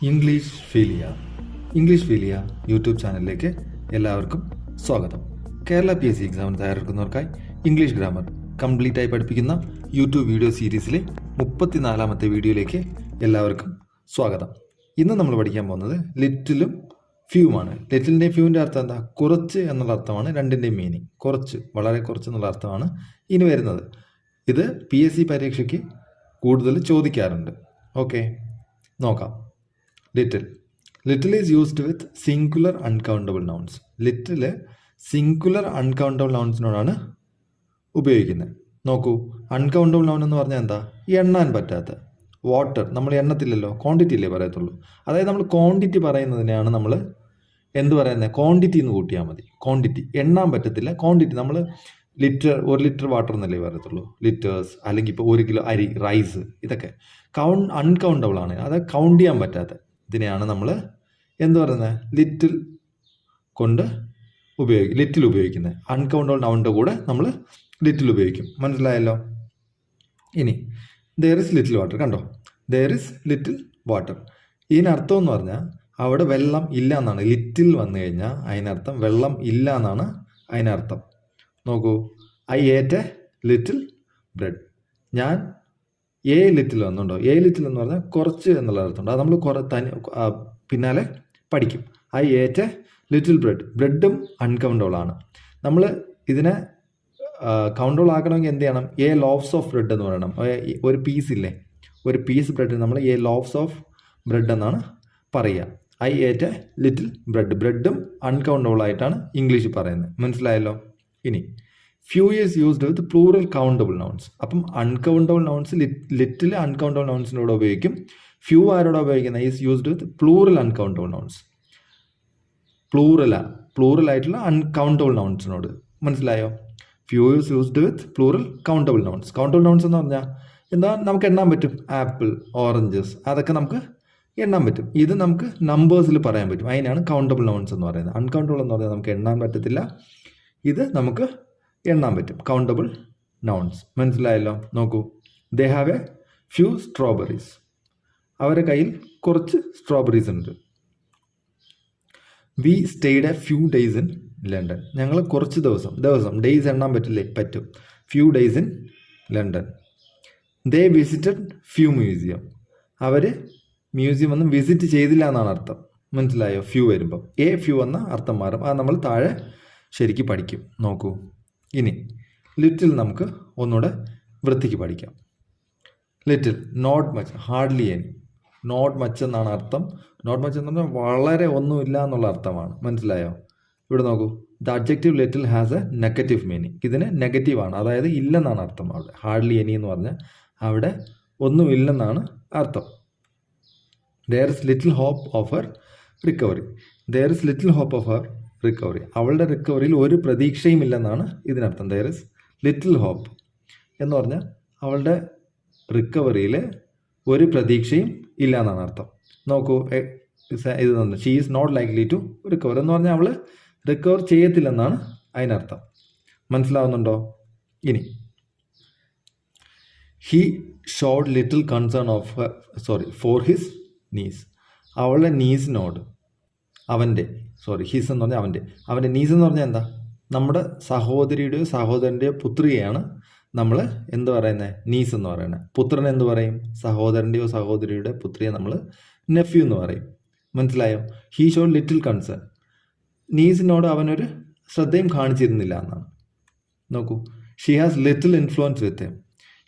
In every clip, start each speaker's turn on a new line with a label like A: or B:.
A: English ഫീലിയ YouTube ചാനലിലേക്ക് എല്ലാവർക്കും സ്വാഗതം. കേരള PSC എക്സാമിന് തയ്യാറെടുക്കുന്നവർക്കായി ഇംഗ്ലീഷ് ഗ്രാമർ കംപ്ലീറ്റ് ആയി പഠിപ്പിക്കുന്ന യൂട്യൂബ് വീഡിയോ സീരീസിലെ 34ാമത്തെ വീഡിയോയിലേക്ക് എല്ലാവർക്കും സ്വാഗതം. ഇന്ന് നമ്മൾ പഠിക്കാൻ പോകുന്നത് ലിറ്റിലും ഫ്യൂമാണ്. ലിറ്റിലിൻ്റെയും ഫ്യൂവിൻ്റെ അർത്ഥം എന്താ? കുറച്ച് എന്നുള്ള അർത്ഥമാണ് രണ്ടിൻ്റെയും മീനിങ്. കുറച്ച്, വളരെ കുറച്ച് എന്നുള്ള അർത്ഥമാണ് ഇനി വരുന്നത്. ഇത് PSC പരീക്ഷയ്ക്ക് കൂടുതൽ ചോദിക്കാറുണ്ട്. ഓക്കെ, നോക്കാം. Little is used with singular uncountable nouns. Little singular uncountable നൗൺസിനോടാണ് ഉപയോഗിക്കുന്നത്. നോക്കൂ, അൺകൗണ്ടബിൾ നൗൺ എന്ന് പറഞ്ഞാൽ എന്താ? എണ്ണാൻ പറ്റാത്ത. വാട്ടർ നമ്മൾ എണ്ണത്തില്ലല്ലോ, ക്വാണ്ടിറ്റി അല്ലേ പറയത്തുള്ളൂ. അതായത് നമ്മൾ ക്വാണ്ടിറ്റി പറയുന്നതിനെയാണ് നമ്മൾ എന്ത് പറയുന്നത്? ക്വാണ്ടിറ്റി എന്ന് കൂട്ടിയാൽ മതി. ക്വാണ്ടിറ്റി എണ്ണാൻ പറ്റത്തില്ല. ക്വാണ്ടിറ്റി നമ്മൾ ലിറ്റർ, 1 ലിറ്റർ വാട്ടർ എന്നല്ലേ പറയത്തുള്ളൂ. ലിറ്റേഴ്സ്, അല്ലെങ്കിൽ ഇപ്പോൾ 1 കിലോ അരി, റൈസ്, ഇതൊക്കെ അൺകൗണ്ടബിൾ ആണ്. അത് കൗണ്ട് ചെയ്യാൻ പറ്റാത്ത ഇതിനെയാണ് നമ്മൾ എന്ത് പറയുന്നത്? ലിറ്റിൽ ഉപയോഗിക്കുന്നത്. അൺകൗണ്ടബിൾ നൗണിൻ്റെ കൂടെ നമ്മൾ ലിറ്റിൽ ഉപയോഗിക്കും. മനസ്സിലായല്ലോ? ഇനി ദെയർ ഇസ് ലിറ്റിൽ വാട്ടർ. കണ്ടോ, ദെയർ ഇസ് ലിറ്റിൽ വാട്ടർ. ഇതിനർത്ഥം എന്ന് പറഞ്ഞാൽ അവിടെ വെള്ളം ഇല്ല എന്നാണ്. ലിറ്റിൽ വന്നു കഴിഞ്ഞാൽ അതിനർത്ഥം വെള്ളം ഇല്ല എന്നാണ് അതിനർത്ഥം. നോക്കൂ, ഐ ഏറ്റ് എ ലിറ്റിൽ ബ്രെഡ്. ഞാൻ ലിറ്റിൽ വന്നുണ്ടോ? ലിറ്റിൽ എന്ന് പറഞ്ഞാൽ കുറച്ച് എന്നുള്ള അർത്ഥമുണ്ട്. അത് നമ്മൾ പിന്നാലെ പഠിക്കും. ഐ ഏറ്റ് എ ലിറ്റിൽ ബ്രെഡ്. ബ്രെഡും അൺകൗണ്ടബിൾ ആണ്. നമ്മൾ ഇതിനെ കൗണ്ടബിൾ ആക്കണമെങ്കിൽ എന്ത് ചെയ്യണം? ലോഫ്സ് ഓഫ് ബ്രെഡ് എന്ന് പറയണം. ഒരു പീസ് ഇല്ലേ, ഒരു പീസ് ബ്രെഡ് നമ്മൾ ലോഫ്സ് ഓഫ് ബ്രെഡ് എന്നാണ് പറയുക. ഐ ഏറ്റ് എ ലിറ്റിൽ ബ്രെഡ്. ബ്രെഡും അൺകൗണ്ടബിൾ ആയിട്ടാണ് ഇംഗ്ലീഷിൽ പറയുന്നത്. മനസ്സിലായല്ലോ? ഇനി few is used with plural countable nouns. അപ്പം അൺകൗണ്ടബിൾ നൗൺസ് ലിറ്റിൽ അൺകൗണ്ടബിൾ നൗൺസിനോട് ഉപയോഗിക്കും. ഫ്യൂ ആരോടെ ഉപയോഗിക്കുന്നത്? Is used with plural uncountable nouns. Plural ആയിട്ടുള്ള അൺകൗണ്ടബിൾ നൗൺസിനോട്. മനസ്സിലായോ? Few is used with plural countable nouns. Countable nouns എന്ന് പറഞ്ഞാൽ എന്താ? നമുക്ക് എണ്ണാൻ പറ്റും. ആപ്പിൾ, ഓറഞ്ചസ്, അതൊക്കെ നമുക്ക് എണ്ണാൻ പറ്റും. ഇത് നമുക്ക് നമ്പേഴ്സിൽ പറയാൻ പറ്റും. അതിനാണ് കൗണ്ടബിൾ നൗൺസ് എന്ന് പറയുന്നത്. അൺകൗണ്ടബിൾ എന്ന് പറഞ്ഞാൽ നമുക്ക് എണ്ണാൻ പറ്റത്തില്ല. ഇത് നമുക്ക് എണ്ണാൻ പറ്റും. Countable nouns. മനസ്സിലായല്ലോ? നോക്കൂ, they have a few strawberries. അവരുടെ കയ്യിൽ കുറച്ച് സ്ട്രോബെറീസ് ഉണ്ട്. We stayed a few days in London. ഞങ്ങൾ കുറച്ച് ദിവസം ഡേയ്സ് എണ്ണാൻ പറ്റില്ലേ? പറ്റും. Few days in London. They visited few museum. അവർ മ്യൂസിയം ഒന്നും വിസിറ്റ് ചെയ്തില്ല എന്നാണ് അർത്ഥം. മനസ്സിലായോ? ഫ്യൂ വരുമ്പം ഫ്യൂ എന്ന അർത്ഥം മാറും. അത് നമ്മൾ താഴെ ശരിക്കും പഠിക്കും. നോക്കൂ, ഇനി ലിറ്റിൽ നമുക്ക് ഒന്നുകൂടെ വൃത്തിക്ക് പഠിക്കാം. Little, not much, hardly any. Not much എന്നാണ് അർത്ഥം. നോട്ട് മച്ച് എന്ന് പറഞ്ഞാൽ വളരെ ഒന്നുമില്ല എന്നുള്ള അർത്ഥമാണ്. മനസ്സിലായോ? ഇവിടെ നോക്കൂ, the adjective little has A negative meaning. ഇതിന് നെഗറ്റീവാണ്, അതായത് ഇല്ലെന്നാണ് അർത്ഥം. അവിടെ ഹാർഡ്ലി എനി എന്ന് പറഞ്ഞാൽ അവിടെ ഒന്നുമില്ലെന്നാണ് അർത്ഥം. There is little hope of her recovery. There is little hope of her recovery. അവളുടെ റിക്കവറിയിൽ ഒരു പ്രതീക്ഷയും ഇല്ലെന്നാണ് ഇതിനർത്ഥം. ദെയർ ഇസ് ലിറ്റിൽ ഹോപ്പ് എന്ന് പറഞ്ഞാൽ അവളുടെ റിക്കവറിയിൽ ഒരു പ്രതീക്ഷയും ഇല്ല എന്നാണ് അർത്ഥം. നോക്കൂ, ഇത് തന്നെ, she is not likely to recover എന്ന് പറഞ്ഞാൽ അവൾ റിക്കവർ ചെയ്യത്തില്ലെന്നാണ് അതിനർത്ഥം. മനസ്സിലാവുന്നുണ്ടോ? ഇനി he showed little concern for his nieces. അവളുടെ നീസിനോട് ഹിസ് എന്ന് പറഞ്ഞാൽ അവൻ്റെ നീസ് എന്ന് പറഞ്ഞാൽ എന്താ? നമ്മുടെ സഹോദരിയുടെയോ സഹോദരൻ്റെയോ പുത്രിയെയാണ് നമ്മൾ എന്ത് പറയുന്നത്? നീസ് എന്ന് പറയുന്നത്. പുത്രൻ എന്ത് പറയും? സഹോദരൻ്റെയോ സഹോദരിയുടെ പുത്രിയെ നമ്മൾ നെഫ്യൂ എന്ന് പറയും. മനസ്സിലായോ? He showed little concern. നീസിനോട് അവനൊരു ശ്രദ്ധയും കാണിച്ചിരുന്നില്ല എന്നാണ്. നോക്കൂ, she has little influence with him.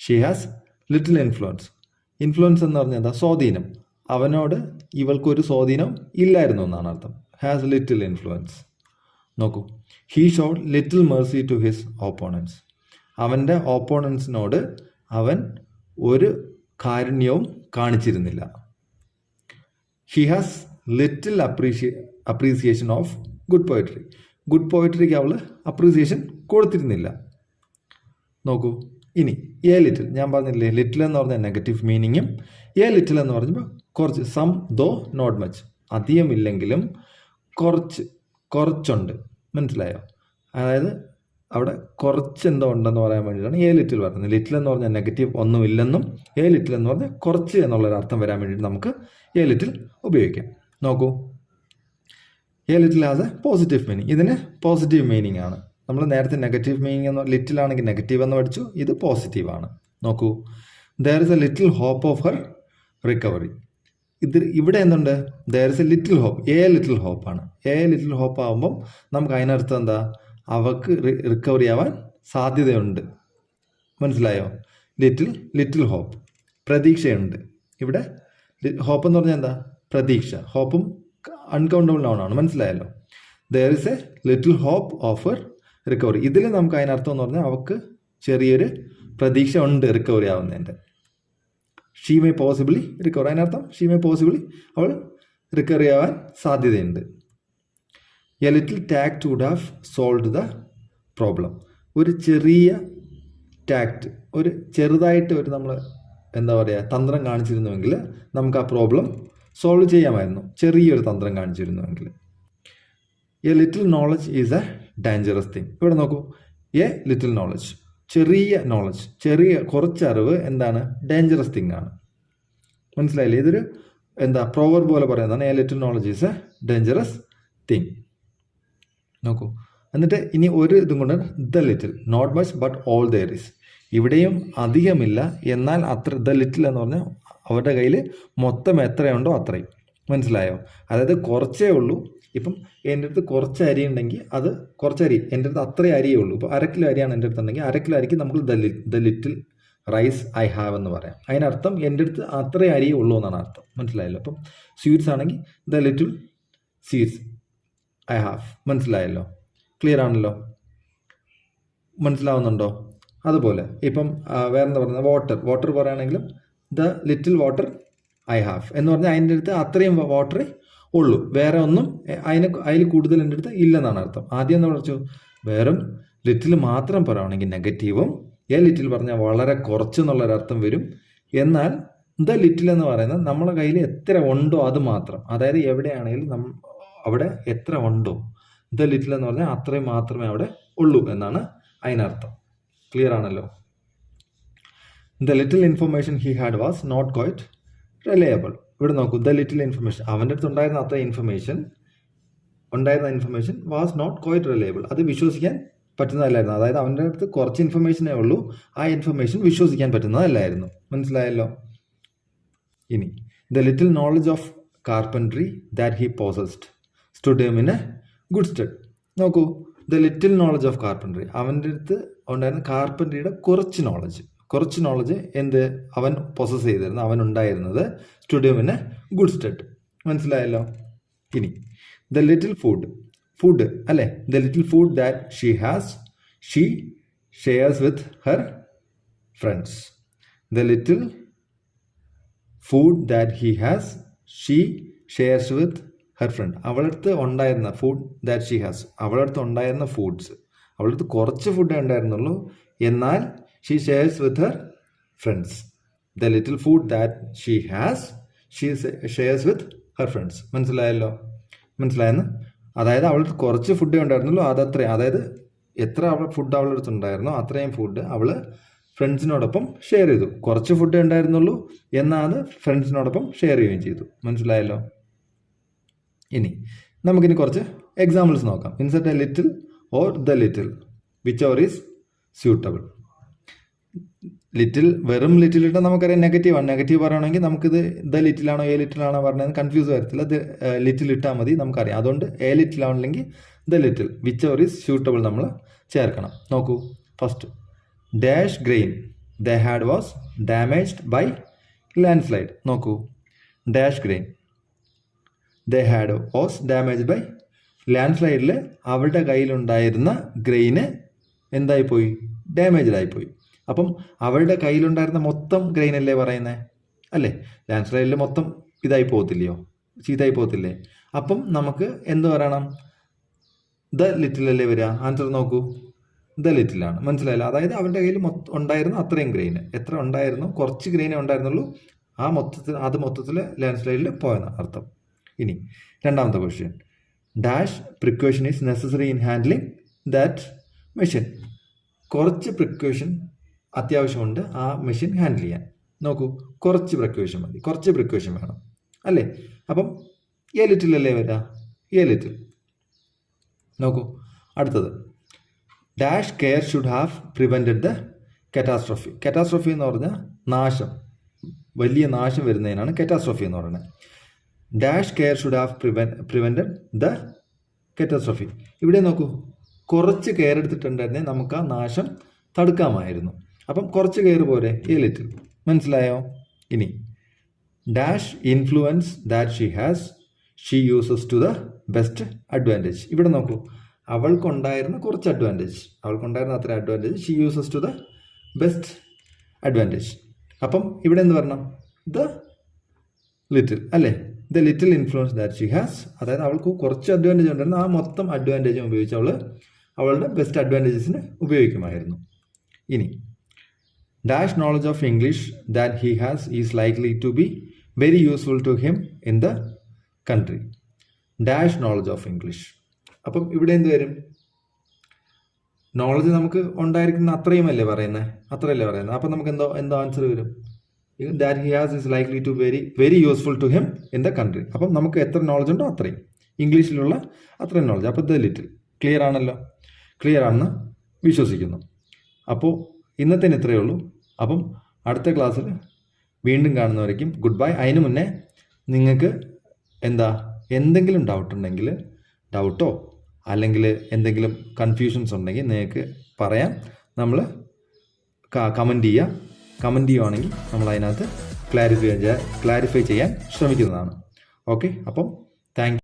A: She has little influence. Influence എന്ന് പറഞ്ഞാൽ എന്താ? സ്വാധീനം. അവനോട് ഇവൾക്കൊരു സ്വാധീനം ഇല്ലായിരുന്നു എന്നാണ് അർത്ഥം. Has little influence. നോക്കൂ, he showed little mercy to his opponents. അവൻ്റെ ഓപ്പോണൻസിനോട് അവൻ ഒരു കാരുണ്യവും കാണിച്ചിരുന്നില്ല. He has little appreciation of good poetry. Good പോയട്രിക്ക് അവൾ അപ്രീസിയേഷൻ കൊടുത്തിരുന്നില്ല. നോക്കൂ, ഇനി ലിറ്റിൽ, ഞാൻ പറഞ്ഞില്ലേ ലിറ്റിൽ എന്ന് പറഞ്ഞാൽ നെഗറ്റീവ് മീനിങ്ങും ലിറ്റിൽ എന്ന് പറഞ്ഞപ്പോൾ കുറച്ച്, സം ദോ നോട്ട് മച്ച്, അധികമില്ലെങ്കിലും കുറച്ചുണ്ട്. മനസ്സിലായോ? അതായത് അവിടെ കുറച്ച് എന്തോ ഉണ്ടെന്ന് പറയാൻ വേണ്ടിയിട്ടാണ് എ ലിറ്റിൽ പറയുന്നത്. ലിറ്റിൽ എന്ന് പറഞ്ഞാൽ നെഗറ്റീവ് ഒന്നുമില്ലെന്നും എ ലിറ്റിൽ എന്ന് പറഞ്ഞാൽ കുറച്ച് എന്നുള്ളൊരു അർത്ഥം വരാൻ വേണ്ടിയിട്ട് നമുക്ക് എ ലിറ്റിൽ ഉപയോഗിക്കാം. നോക്കൂ, a little has A positive meaning. ഇതിന് പോസിറ്റീവ് മീനിങ് ആണ്. നമ്മൾ നേരത്തെ നെഗറ്റീവ് മീനിങ് എന്ന് ലിറ്റിലാണെങ്കിൽ നെഗറ്റീവ് എന്ന് പഠിച്ചു, ഇത് പോസിറ്റീവാണ്. നോക്കൂ, there is a little hope of her recovery. ഇവിടെ എന്തുണ്ട്? There is a little hope, a little ഹോപ്പാണ്. എ ലിറ്റിൽ ഹോപ്പ് ആകുമ്പം നമുക്ക് അതിനർത്ഥം എന്താ? അവർക്ക് റിക്കവറി ആവാൻ സാധ്യതയുണ്ട്. മനസ്സിലായോ? ലിറ്റിൽ ഹോപ്പ്, പ്രതീക്ഷയുണ്ട്. ഇവിടെ ഹോപ്പ് എന്ന് പറഞ്ഞാൽ എന്താ? പ്രതീക്ഷ. ഹോപ്പും അൺകൗണ്ടബിൾ നൗണാണ്. മനസ്സിലായല്ലോ? There is a little hope of her recovery. ഇതിൽ നമുക്ക് അതിനർത്ഥം എന്ന് പറഞ്ഞാൽ അവർക്ക് ചെറിയൊരു പ്രതീക്ഷ ഉണ്ട് റിക്കവറി ആവുന്നതിൻ്റെ. ഷീ മേ പോസിബിളി റിക്കവർ, അതിനർത്ഥം ഷീ മേ പോസിബിളി അവൾ റിക്കവറി ആവാൻ സാധ്യതയുണ്ട്. A little tact would have solve the problem. ഒരു ചെറിയ ടാക്ട്, ഒരു ചെറുതായിട്ട് ഒരു നമ്മൾ എന്താ പറയുക തന്ത്രം കാണിച്ചിരുന്നുവെങ്കിൽ നമുക്ക് ആ പ്രോബ്ലം സോൾവ് ചെയ്യാമായിരുന്നു. ചെറിയൊരു തന്ത്രം കാണിച്ചിരുന്നുവെങ്കിൽ. A little knowledge is a dangerous thing. ഇവിടെ നോക്കൂ, എ ലിറ്റിൽ നോളജ്, ചെറിയ നോളജ്, കുറച്ച് അറിവ് എന്താണ്? ഡേഞ്ചറസ് തിങ് ആണ്. മനസ്സിലായില്ലേ? ഇതൊരു എന്താ പ്രോവർബ് പോലെ പറയുന്നതാണ്. A little knowledge is a dangerous thing. നോക്കൂ, എന്നിട്ട് ഇനി ഒരു ഇതും കൊണ്ട് the little, not much but all there is. ഇവിടെയും അധികമില്ല എന്നാൽ അത്ര. ദ ലിറ്റിൽ എന്ന് പറഞ്ഞാൽ അവരുടെ കയ്യിൽ മൊത്തം എത്രയുണ്ടോ അത്രയും. മനസ്സിലായോ? അതായത് കുറച്ചേ ഉള്ളൂ. ഇപ്പം എൻ്റെ അടുത്ത് കുറച്ച് അരി ഉണ്ടെങ്കിൽ അത് കുറച്ചരി, എൻ്റെ അടുത്ത് അത്രയും അരിയേ ഉള്ളൂ. ഇപ്പോൾ 1/2 കിലോ അരിയാണ് എൻ്റെ അടുത്ത് ഉണ്ടെങ്കിൽ 1/2 കിലോ അരിക്ക് നമുക്ക് the little rice I have എന്ന് പറയാം. അതിനർത്ഥം എൻ്റെ അടുത്ത് അത്രയും അരിയേ ഉള്ളൂ എന്നാണ് അർത്ഥം. മനസ്സിലായല്ലോ? അപ്പം സ്വീറ്റ്സ് ആണെങ്കിൽ the little sweets I have. മനസ്സിലായല്ലോ? ക്ലിയർ ആണല്ലോ? മനസ്സിലാവുന്നുണ്ടോ? അതുപോലെ ഇപ്പം വേറെന്താ പറയുന്നത്? വാട്ടർ പറയുകയാണെങ്കിലും the little water I have എന്ന് പറഞ്ഞാൽ അതിൻ്റെ അടുത്ത് അത്രയും വാട്ടറേ ഉള്ളൂ, വേറെ ഒന്നും അതിൽ കൂടുതൽ എൻ്റെ അടുത്ത് ഇല്ലെന്നാണ് അർത്ഥം. ആദ്യം എന്താ പറഞ്ഞു? വെറും ലിറ്റിൽ മാത്രം പറയുകയാണെങ്കിൽ നെഗറ്റീവും, എ ലിറ്റിൽ പറഞ്ഞാൽ വളരെ കുറച്ച് എന്നുള്ളൊരർത്ഥം വരും. എന്നാൽ ദ ലിറ്റിൽ എന്ന് പറയുന്നത് നമ്മുടെ കയ്യിൽ എത്ര ഉണ്ടോ അത് മാത്രം. അതായത് എവിടെയാണെങ്കിലും അവിടെ എത്ര ഉണ്ടോ, ദ ലിറ്റിൽ എന്ന് പറഞ്ഞാൽ അത്രയും മാത്രമേ അവിടെ ഉള്ളൂ എന്നാണ് അതിനർത്ഥം. ക്ലിയർ ആണല്ലോ? The little information he had was not quite reliable. ഇവിടെ നോക്കൂ, ദ ലിറ്റിൽ ഇൻഫർമേഷൻ, അവൻ്റെ അടുത്ത് ഉണ്ടായിരുന്ന അത്ര information was not quite reliable. അത് വിശ്വസിക്കാൻ പറ്റുന്നതല്ലായിരുന്നു. അതായത് അവൻ്റെ അടുത്ത് കുറച്ച് ഇൻഫർമേഷനേ ഉള്ളൂ, ആ ഇൻഫർമേഷൻ വിശ്വസിക്കാൻ പറ്റുന്നതല്ലായിരുന്നു. മനസ്സിലായല്ലോ? ഇനി the little knowledge of carpentry that he possessed stood him in a good stead. നോക്കൂ, the little knowledge of carpentry, അവൻ്റെ അടുത്ത് ഉണ്ടായിരുന്ന കാർപ്പൻട്രിയുടെ കുറച്ച് നോളജ് എന്ത് അവൻ പൊസസ് ചെയ്തിരുന്നു, അവൻ ഉണ്ടായിരുന്നത് stood him in a good stead. മനസ്സിലായല്ലോ? ഇനി ദ ലിറ്റിൽ ഫുഡ് അല്ലേ, the little food that she shares with her friends. The little food that she shares with her friend. അവളടുത്ത് ഉണ്ടായിരുന്ന ഫുഡ് ദാറ്റ് ഷീ ഹാസ്, അവളടുത്ത് ഉണ്ടായിരുന്ന foods, അവളടുത്ത് കുറച്ച് ഫുഡേ ഉണ്ടായിരുന്നുള്ളൂ, എന്നാൽ she shares with her friends. The little food that she shares with her friends. മനസ്സിലായെന്ന്? അതായത് അവൾക്ക് കുറച്ച് ഫുഡേ ഉണ്ടായിരുന്നുള്ളൂ, അതായത് എത്ര ഫുഡ് അവളുടെ അടുത്ത് ഉണ്ടായിരുന്നോ അത്രയും ഫുഡ് അവൾ ഫ്രണ്ട്സിനോടൊപ്പം ഷെയർ ചെയ്തു. കുറച്ച് ഫുഡേ ഉണ്ടായിരുന്നുള്ളൂ, എന്നാൽ അത് ഫ്രണ്ട്സിനോടൊപ്പം ഷെയർ ചെയ്യുകയും ചെയ്തു. മനസ്സിലായല്ലോ? ഇനി നമുക്കിനി കുറച്ച് എക്സാമ്പിൾസ് നോക്കാം. Insert A little or the little which or is suitable. Little, വെറും ലിറ്റിൽ ഇട്ടാൽ നമുക്കറിയാം നെഗറ്റീവാണ്. നെഗറ്റീവ് പറയുകയാണെങ്കിൽ നമുക്കിത് ദ ലിറ്റിലാണോ എ ലിറ്റിലാണോ പറഞ്ഞത് കൺഫ്യൂസ് വരത്തില്ല. ലിറ്റിൽ ഇട്ടാൽ മതി, നമുക്കറിയാം. അതുകൊണ്ട് എ ലിറ്റിലാണെങ്കിൽ the little which or is suitable നമ്മൾ ചേർക്കണം. നോക്കൂ, first dash grain they had was damaged by landslide. നോക്കൂ, dash grain they had was damaged by ലാൻഡ് സ്ലൈഡിൽ അവരുടെ കയ്യിലുണ്ടായിരുന്ന ഗ്രെയിന് എന്തായിപ്പോയി? ഡാമേജ്ഡ് ആയിപ്പോയി. അപ്പം അവരുടെ കയ്യിലുണ്ടായിരുന്ന മൊത്തം ഗ്രെയിൻ അല്ലേ പറയുന്നത്? അല്ലേ? ലാൻഡ് സ്ലൈഡിൽ മൊത്തം ഇതായി പോകത്തില്ലയോ, ചീത്തായി പോകത്തില്ലേ? അപ്പം നമുക്ക് എന്ത് പറയണം? ദ ലിറ്റിലല്ലേ വരിക. ആൻസർ നോക്കൂ, ദ ലിറ്റിലാണ്. മനസ്സിലായില്ല? അതായത് അവൻ്റെ കയ്യിൽ ഉണ്ടായിരുന്ന അത്രയും ഗ്രെയിന്, എത്ര ഉണ്ടായിരുന്നു? കുറച്ച് ഗ്രെയിനേ ഉണ്ടായിരുന്നുള്ളൂ, അത് മൊത്തത്തിൽ ലാൻഡ് സ്ലൈഡിൽ പോയെന്ന് അർത്ഥം. ഇനി രണ്ടാമത്തെ question, dash precaution is necessary in handling that machine. കുറച്ച് പ്രിക്കോഷൻ അത്യാവശ്യമുണ്ട് ആ മെഷീൻ ഹാൻഡിൽ ചെയ്യാൻ. നോക്കൂ, കുറച്ച് പ്രിക്കോഷൻ മതി, കുറച്ച് പ്രിക്കോഷൻ വേണം അല്ലേ. അപ്പം എ ലിറ്റിൽ അല്ലേ വരാ, എ ലിറ്റിൽ. നോക്കൂ അടുത്തത്, dash care should have prevented the catastrophe. Catastrophe എന്ന് പറഞ്ഞാൽ നാശം, വലിയ നാശം വരുന്നതിനാണ് കറ്റാസ്ട്രോഫി എന്ന് പറയുന്നത്. Dash care should have prevented the catastrophe. ഇവിടെ നോക്കൂ, കുറച്ച് കെയർ എടുത്തിട്ടുണ്ടായിരുന്നെങ്കിൽ നമുക്ക് ആ നാശം തടുക്കാമായിരുന്നു. അപ്പം കുറച്ച് കെയർ പോരെ, എ ലിറ്റിൽ. മനസ്സിലായോ? ഇനി dash influence that she has she uses to the best advantage. ഇവിടെ നോക്കൂ, അവൾക്കുണ്ടായിരുന്ന കുറച്ച് അഡ്വാൻറ്റേജ്, അവൾക്കുണ്ടായിരുന്ന അത്ര advantage she uses to the best advantage. അപ്പം ഇവിടെ എന്ത് പറയണം, ദ ലിറ്റിൽ അല്ലേ. The little influence that she has, അതായത് അവൾക്ക് കുറച്ച് അഡ്വാൻറ്റേജ് ഉണ്ടായിരുന്നു, ആ മൊത്തം അഡ്വാൻറ്റേജും ഉപയോഗിച്ച് അവൾ അവളുടെ ബെസ്റ്റ് അഡ്വാൻറ്റേജസിന് ഉപയോഗിക്കുമായിരുന്നു. ഇനി dash knowledge of English that he has is likely to be very useful to him in the country. Dash knowledge of English. അപ്പം ഇവിടെ എന്ത് വരും, നോളജ് നമുക്ക് ഉണ്ടായിരിക്കുന്ന അത്രയും അല്ലേ പറയുന്നത്, അത്രയല്ലേ പറയുന്നത്. അപ്പം നമുക്ക് എന്തോ ആൻസർ വരും, that he has is likely to very useful to him in the country. അപ്പം നമുക്ക് എത്ര നോളജ് ഉണ്ടോ അത്രയും, ഇംഗ്ലീഷിലുള്ള അത്രയും നോളജ്. അപ്പോൾ ദ ലിറ്റിൽ. ക്ലിയർ ആണല്ലോ, ക്ലിയർ ആണെന്ന് വിശ്വസിക്കുന്നു. അപ്പോൾ ഇന്നത്തേന് ഇത്രയേ ഉള്ളൂ. അപ്പം അടുത്ത ക്ലാസ്സിൽ വീണ്ടും കാണുന്നവരേക്കും ഗുഡ് ബൈ. അതിന് മുന്നേ നിങ്ങൾക്ക് എന്തെങ്കിലും ഡൗട്ട് ഉണ്ടെങ്കിൽ, ഡൗട്ടോ അല്ലെങ്കിൽ എന്തെങ്കിലും കൺഫ്യൂഷൻസ് ഉണ്ടെങ്കിൽ നിങ്ങൾക്ക് പറയാം. നമ്മൾ കമൻറ്റ് ചെയ്യുകയാണെങ്കിൽ നമ്മൾ അതിനകത്ത് ക്ലാരിഫൈ ചെയ്യാൻ ശ്രമിക്കുന്നതാണ്. ഓക്കെ, അപ്പം താങ്ക് യു.